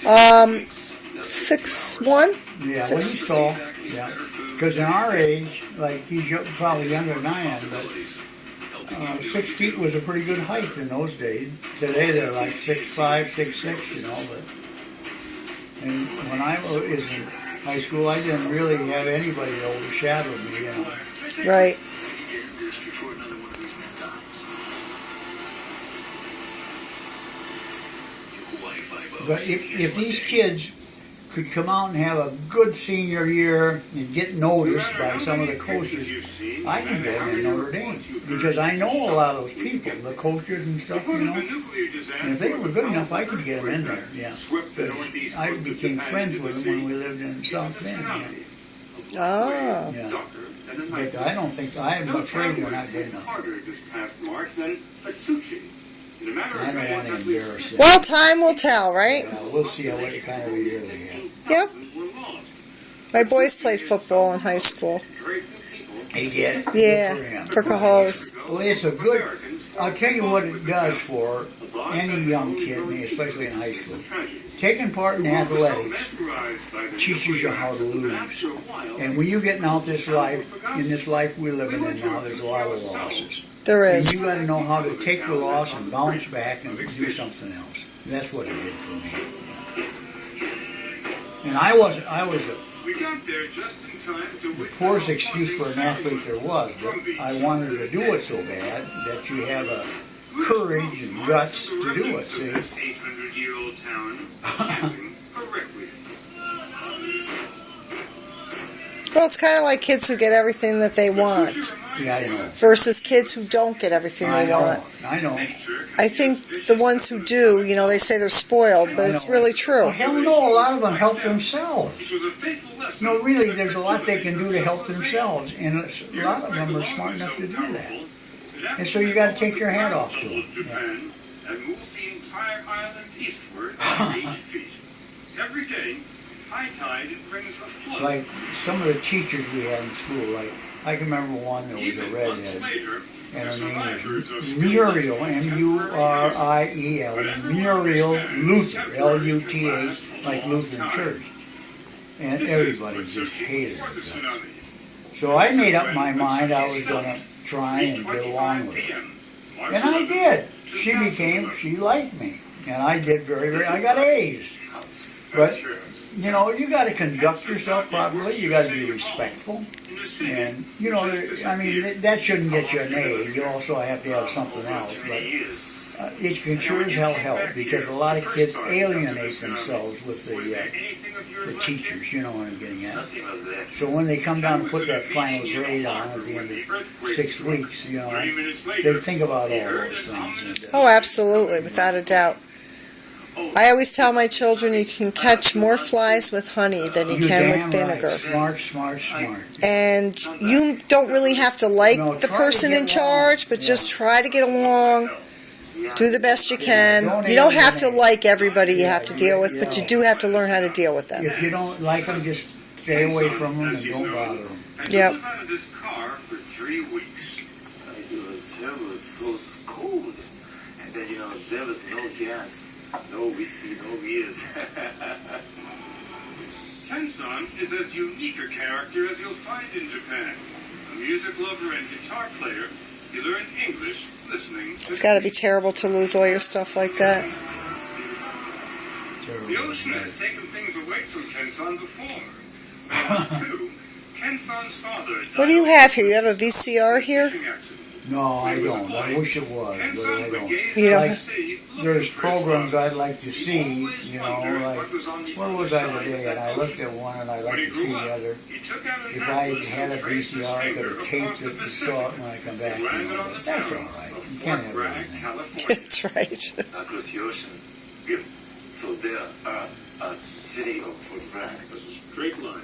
6'1". Yeah, well, he's tall. Yeah, because in our age, like he's probably younger than I am, but 6 feet was a pretty good height in those days. Today they're like 6'5", 6'6", you know. But and when I was in high school, I didn't really have anybody that overshadowed me, you know. Right. But if these kids could come out and have a good senior year and get noticed by some of the coaches, I could get them in Notre Dame. Because I know a lot of those people, the coaches and stuff, you know. And if they were good enough, I could get them in there, yeah. I became friends with them when we lived in South Bend, yeah. Oh. Yeah. But I don't think, I'm afraid we're not good enough. I don't want to embarrass them. Well, time will tell, right? Yeah, we'll see what kind of a year they have. Yep. My boys played football in high school. He did? Yeah, for Cajos. Well, it's a good, I'll tell you what it does for any young kid, especially in high school. Taking part in athletics teaches you how to lose. And when you're getting out this life, in this life we're living in now, there's a lot of losses. There is. And you got to know how to take the loss and bounce back and do something else. That's what it did for me. Yeah. And I was the poorest excuse for an athlete there was, but I wanted to do it so bad that you have a courage and guts to do it, see? Well, it's kind of like kids who get everything that they want. Yeah, I know. Versus kids who don't get everything they want. I know. I think the ones who do, you know, they say they're spoiled, but it's really true. Well, hell no, a lot of them help themselves. No, really, there's a lot they can do to help themselves, and a lot of them are smart enough to do that. And so you got to take your hat off to them. Yeah. Every day, high tide brings a flood. Like some of the teachers we had in school, like I can remember one that was a redhead, and her name was Muriel, M-U-R-I-E-L, Muriel Luther, L-U-T-H, like Lutheran Church. And everybody just hated her guts. So I made up my mind I was going to try and get along with her. And I did. She liked me. And I did I got A's. But, you know, you got to conduct yourself properly. You got to be respectful. And, you know, I mean, that shouldn't get you an A. You also have to have something else. But it can sure as hell help, because a lot of kids alienate themselves with the teachers, you know what I'm getting at. So when they come down and put that final grade on at the end of 6 weeks, you know, they think about all those things. Oh, absolutely, without a doubt. I always tell my children you can catch more flies with honey than you can with vinegar. Right. Smart. And you don't really have to like the person in charge, but just try to get along. Do the best you can. You don't have to like everybody you have to deal with, but you do have to learn how to deal with them. If you don't like them, just stay away from them and don't bother them. Yep. Out of this car for 3 weeks. It was terrible. It was so cold. And then, you know, there was no gas, no whiskey, no beers. Ken-san is as unique a character as you'll find in Japan. A music lover and guitar player, he learned English listening. It's got to be terrible to lose all your stuff like that. The ocean has taken things away from Ken-san before. Too, Ken-san's father died. What do you have here? You have a VCR here? No, I don't. I wish it was, but I don't. You don't like, there's programs I'd like to see, you know, like, where was I today? And I looked at one and I'd like to see the other. If I had a VCR, I could have taped it and saw it when I come back. You know, but that's all right. You can't have everything. That's right. Across the ocean. So there are a city of flags. Straight line.